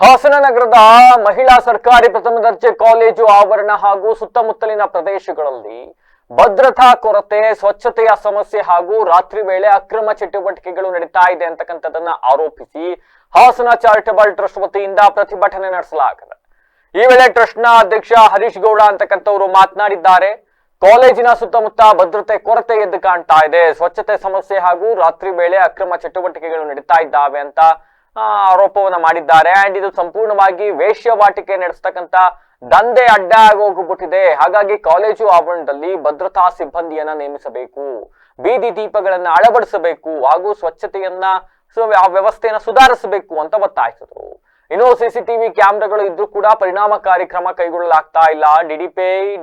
ಹಾಸನ ನಗರದ ಮಹಿಳಾ ಸರ್ಕಾರಿ ಪ್ರಥಮ ದರ್ಜೆ ಕಾಲೇಜು ಆವರಣ ಹಾಗೂ ಸುತ್ತಮುತ್ತಲಿನ ಪ್ರದೇಶಗಳಲ್ಲಿ ಭದ್ರತಾ ಕೊರತೆ, ಸ್ವಚ್ಛತೆಯ ಸಮಸ್ಯೆ ಹಾಗೂ ರಾತ್ರಿ ವೇಳೆ ಅಕ್ರಮ ಚಟುವಟಿಕೆಗಳು ನಡೀತಾ ಇದೆ ಅಂತಕ್ಕಂಥದ್ದನ್ನ ಆರೋಪಿಸಿ ಹಾಸನ ಚಾರಿಟಬಲ್ ಟ್ರಸ್ಟ್ ವತಿಯಿಂದ ಪ್ರತಿಭಟನೆ ನಡೆಸಲಾಗಿದೆ. ಈ ವೇಳೆ ಟ್ರಸ್ಟ್ನ ಅಧ್ಯಕ್ಷ ಹರೀಶ್ ಗೌಡ ಅಂತಕ್ಕಂಥವರು ಮಾತನಾಡಿದ್ದಾರೆ. ಕಾಲೇಜಿನ ಸುತ್ತಮುತ್ತ ಭದ್ರತೆ ಕೊರತೆ ಎದ್ದು ಕಾಣ್ತಾ ಇದೆ, ಸ್ವಚ್ಛತೆ ಸಮಸ್ಯೆ ಹಾಗೂ ರಾತ್ರಿ ವೇಳೆ ಅಕ್ರಮ ಚಟುವಟಿಕೆಗಳು ನಡೀತಾ ಇದ್ದಾವೆ ಅಂತ ಆರೋಪವನ್ನ ಮಾಡಿದ್ದಾರೆ. ಅಂಡ್ ಇದು ಸಂಪೂರ್ಣವಾಗಿ ವೇಶ್ಯವಾಟಿಕೆ ನಡೆಸ್ತಕ್ಕಂತ ದಂಧೆ ಅಡ್ಡ ಆಗೋಗ್ಬಿಟ್ಟಿದೆ. ಹಾಗಾಗಿ ಕಾಲೇಜು ಆವರಣದಲ್ಲಿ ಭದ್ರತಾ ಸಿಬ್ಬಂದಿಯನ್ನ ನೇಮಿಸಬೇಕು, ಬೀದಿ ದೀಪಗಳನ್ನ ಅಳವಡಿಸಬೇಕು ಹಾಗೂ ಸ್ವಚ್ಛತೆಯನ್ನ ವ್ಯವಸ್ಥೆಯನ್ನ ಸುಧಾರಿಸಬೇಕು ಅಂತ ಒತ್ತಾಯಿಸಿದ್ರು. ಇನ್ನು ಸಿಸಿಟಿವಿ ಕ್ಯಾಮೆರಾಗಳು ಇದ್ರೂ ಕೂಡ ಪರಿಣಾಮಕಾರಿ ಕ್ರಮ ಕೈಗೊಳ್ಳಲಾಗ್ತಾ ಇಲ್ಲ.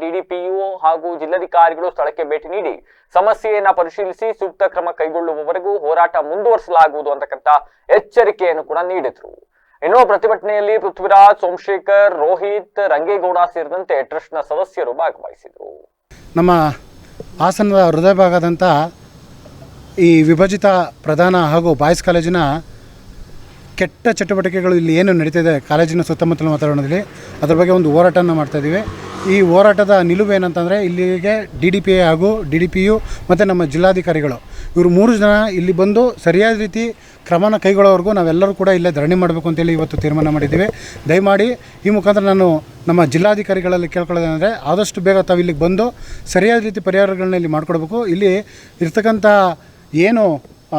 ಡಿಡಿಪಿಯು ಹಾಗೂ ಜಿಲ್ಲಾಧಿಕಾರಿಗಳು ಸ್ಥಳಕ್ಕೆ ಭೇಟಿ ನೀಡಿ ಸಮಸ್ಯೆಯನ್ನ ಪರಿಶೀಲಿಸಿ ಸೂಕ್ತ ಕ್ರಮ ಕೈಗೊಳ್ಳುವವರೆಗೂ ಹೋರಾಟ ಮುಂದುವರಿಸಲಾಗುವುದು ಅಂತಕ್ಕಂಥ ಎಚ್ಚರಿಕೆಯನ್ನು ಕೂಡ ನೀಡಿದ್ರು. ಇನ್ನು ಪ್ರತಿಭಟನೆಯಲ್ಲಿ ಪೃಥ್ವಿರಾಜ್, ಸೋಮಶೇಖರ್, ರೋಹಿತ್, ರಂಗೇಗೌಡ ಸೇರಿದಂತೆ ಟ್ರಸ್ಟ್ನ ಸದಸ್ಯರು ಭಾಗವಹಿಸಿದರು. ನಮ್ಮ ಹಾಸನದ ಹೃದಯ ಭಾಗದಂಥ ಈ ವಿಭಜಿತ ಪ್ರಧಾನ ಹಾಗೂ ಬಾಯ್ಸ್ ಕಾಲೇಜಿನ ಕೆಟ್ಟ ಚಟುವಟಿಕೆಗಳು ಇಲ್ಲಿ ಏನು ನಡೀತಿದೆ ಕಾಲೇಜಿನ ಸುತ್ತಮುತ್ತಲ ವಾತಾವರಣದಲ್ಲಿ ಅದರ ಬಗ್ಗೆ ಒಂದು ಹೋರಾಟವನ್ನು ಮಾಡ್ತಾಯಿದ್ದೀವಿ. ಈ ಹೋರಾಟದ ನಿಲುವು ಏನಂತಂದರೆ ಇಲ್ಲಿಗೆ DDPI ಹಾಗೂ DDPU ಮತ್ತು ನಮ್ಮ ಜಿಲ್ಲಾಧಿಕಾರಿಗಳು ಇವರು 3 ಜನ ಇಲ್ಲಿ ಬಂದು ಸರಿಯಾದ ರೀತಿ ಕ್ರಮನ ಕೈಗೊಳ್ಳೋವರೆಗೂ ನಾವೆಲ್ಲರೂ ಕೂಡ ಇಲ್ಲೇ ಧರಣಿ ಮಾಡಬೇಕು ಅಂತೇಳಿ ಇವತ್ತು ತೀರ್ಮಾನ ಮಾಡಿದ್ದೀವಿ. ದಯಮಾಡಿ ಈ ಮುಖಾಂತರ ನಾನು ನಮ್ಮ ಜಿಲ್ಲಾಧಿಕಾರಿಗಳಲ್ಲಿ ಕೇಳ್ಕೊಳ್ಳೋದೇನೆಂದರೆ ಆದಷ್ಟು ಬೇಗ ತಾವು ಇಲ್ಲಿಗೆ ಬಂದು ಸರಿಯಾದ ರೀತಿ ಪರಿಹಾರಗಳನ್ನ ಇಲ್ಲಿ ಮಾಡಿಕೊಡ್ಬೇಕು. ಇಲ್ಲಿ ಇರ್ತಕ್ಕಂಥ ಏನು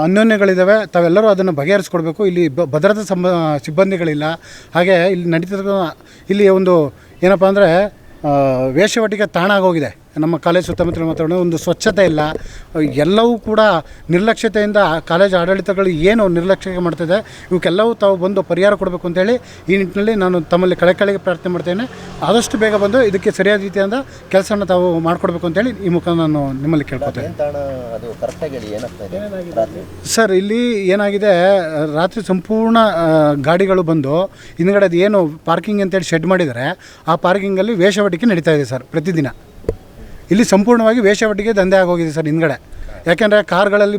ಅನ್ಯೋನ್ಯಗಳಿದ್ದಾವೆ ತಾವೆಲ್ಲರೂ ಅದನ್ನು ಬಗೆಹರಿಸ್ಕೊಡ್ಬೇಕು. ಇಲ್ಲಿ ಭದ್ರತಾ ಸಿಬ್ಬಂದಿಗಳಿಲ್ಲ. ಹಾಗೆ ಇಲ್ಲಿ ನಡೀತಿರ್ತಕ್ಕ ಇಲ್ಲಿ ಒಂದು ಏನಪ್ಪ ಅಂದರೆ ವೇಶ್ಯವಾಟಿಕೆ ತಾಣ ಆಗೋಗಿದೆ. ನಮ್ಮ ಕಾಲೇಜ್ ಸುತ್ತಮುತ್ತಲ ವಾತಾವರಣ ಒಂದು ಸ್ವಚ್ಛತೆ ಇಲ್ಲ. ಎಲ್ಲವೂ ಕೂಡ ನಿರ್ಲಕ್ಷ್ಯತೆಯಿಂದ ಕಾಲೇಜ್ ಆಡಳಿತಗಳು ಏನು ನಿರ್ಲಕ್ಷ್ಯ ಮಾಡ್ತಿದೆ ಇವಕ್ಕೆಲ್ಲವೂ ತಾವು ಬಂದು ಪರಿಹಾರ ಕೊಡಬೇಕು ಅಂತೇಳಿ ಈ ನಿಟ್ಟಿನಲ್ಲಿ ನಾನು ತಮ್ಮಲ್ಲಿ ಕಳೆಗೆ ಪ್ರಾರ್ಥನೆ ಮಾಡ್ತೇನೆ. ಆದಷ್ಟು ಬೇಗ ಬಂದು ಇದಕ್ಕೆ ಸರಿಯಾದ ರೀತಿಯಿಂದ ಕೆಲಸವನ್ನು ತಾವು ಮಾಡಿಕೊಡ್ಬೇಕು ಅಂತೇಳಿ ಈ ಮುಖ ನಾನು ನಿಮ್ಮಲ್ಲಿ ಕೇಳ್ಕೊತೇನೆ. ಸರ್, ಇಲ್ಲಿ ಏನಾಗಿದೆ, ರಾತ್ರಿ ಸಂಪೂರ್ಣ ಗಾಡಿಗಳು ಬಂದು ಹಿಂದ್ಗಡೆ ಅದು ಏನು ಪಾರ್ಕಿಂಗ್ ಅಂತೇಳಿ ಶೆಡ್ ಮಾಡಿದರೆ ಆ ಪಾರ್ಕಿಂಗಲ್ಲಿ ವೇಶ್ಯಾವಾಟಿಕೆ ನಡೀತಾ ಇದೆ ಸರ್. ಪ್ರತಿದಿನ ಇಲ್ಲಿ ಸಂಪೂರ್ಣವಾಗಿ ವೇಶ್ಯಾವಾಟಿಕೆ ದಂಧೆ ಆಗೋಗಿದೆ ಸರ್ ಹಿಂದ್ಗಡೆ. ಯಾಕೆಂದರೆ ಕಾರ್ಗಳಲ್ಲಿ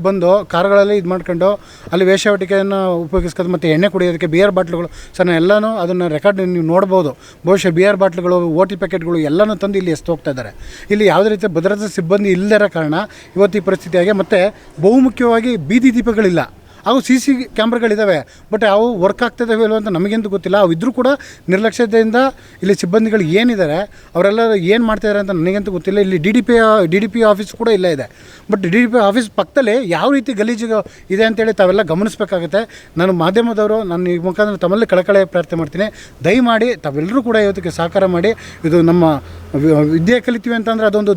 ಇದು ಮಾಡ್ಕೊಂಡು ಅಲ್ಲಿ ವೇಶ್ಯಾವಾಟಿಕೆಯನ್ನು ಉಪಯೋಗಿಸ್ಕೊಂಡು ಮತ್ತು ಎಣ್ಣೆ ಕುಡಿಯೋದಕ್ಕೆ ಬಿಯರ್ ಬಾಟ್ಲುಗಳು ಸರ್ ಎಲ್ಲನೂ ಅದನ್ನು ರೆಕಾರ್ಡ್ ನೀವು ನೋಡ್ಬೋದು. ಬಹುಶಃ ಬಿಯರ್ ಬಾಟ್ಲುಗಳು, ಓಟಿ ಪ್ಯಾಕೆಟ್ಗಳು ಎಲ್ಲನೂ ತಂದು ಇಲ್ಲಿ ಎಸ್ತು ಹೋಗ್ತಾ ಇದ್ದಾರೆ. ಇಲ್ಲಿ ಯಾವುದೇ ರೀತಿಯ ಭದ್ರತಾ ಸಿಬ್ಬಂದಿ ಇಲ್ಲದಿರೋ ಕಾರಣ ಇವತ್ತು ಈ ಪರಿಸ್ಥಿತಿಯಾಗಿ, ಮತ್ತು ಬಹುಮುಖ್ಯವಾಗಿ ಬೀದಿ ದೀಪಗಳಿಲ್ಲ. ಅವು CC ಕ್ಯಾಮ್ರಾಗಳಿದ್ದಾವೆ, ಬಟ್ ಅವು ವರ್ಕ್ ಆಗ್ತಿದ್ದಾವೆ ಇಲ್ಲೋ ಅಂತ ನಮಗಂತೂ ಗೊತ್ತಿಲ್ಲ. ಅವು ಇದ್ದರೂ ಕೂಡ ನಿರ್ಲಕ್ಷ್ಯತೆಯಿಂದ ಇಲ್ಲಿ ಸಿಬ್ಬಂದಿಗಳು ಏನಿದ್ದಾರೆ ಅವರೆಲ್ಲರೂ ಏನು ಮಾಡ್ತಾಯಿದ್ದಾರೆ ಅಂತ ನನಗಂತೂ ಗೊತ್ತಿಲ್ಲ. ಇಲ್ಲಿ DDP ಆಫೀಸ್ ಕೂಡ ಇಲ್ಲೇ ಇದೆ. ಬಟ್ DDP ಆಫೀಸ್ ಪಕ್ಕದಲ್ಲಿ ಯಾವ ರೀತಿ ಗಲೀಜು ಇದೆ ಅಂತೇಳಿ ತಾವೆಲ್ಲ ಗಮನಿಸಬೇಕಾಗುತ್ತೆ. ನಾನು ಮಾಧ್ಯಮದವರು ನಾನು ಈ ಮುಖಾಂತರ ತಮ್ಮಲ್ಲಿ ಕಳಕಳಿ ಪ್ರಾರ್ಥನೆ ಮಾಡ್ತೀನಿ. ದಯಮಾಡಿ ತಾವೆಲ್ಲರೂ ಕೂಡ ಇವತ್ತಿಗೆ ಸಹಕಾರ ಮಾಡಿ. ಇದು ನಮ್ಮ ವಿದ್ಯೆ ಕಲಿತೀವಿ ಅಂತಂದರೆ ಅದೊಂದು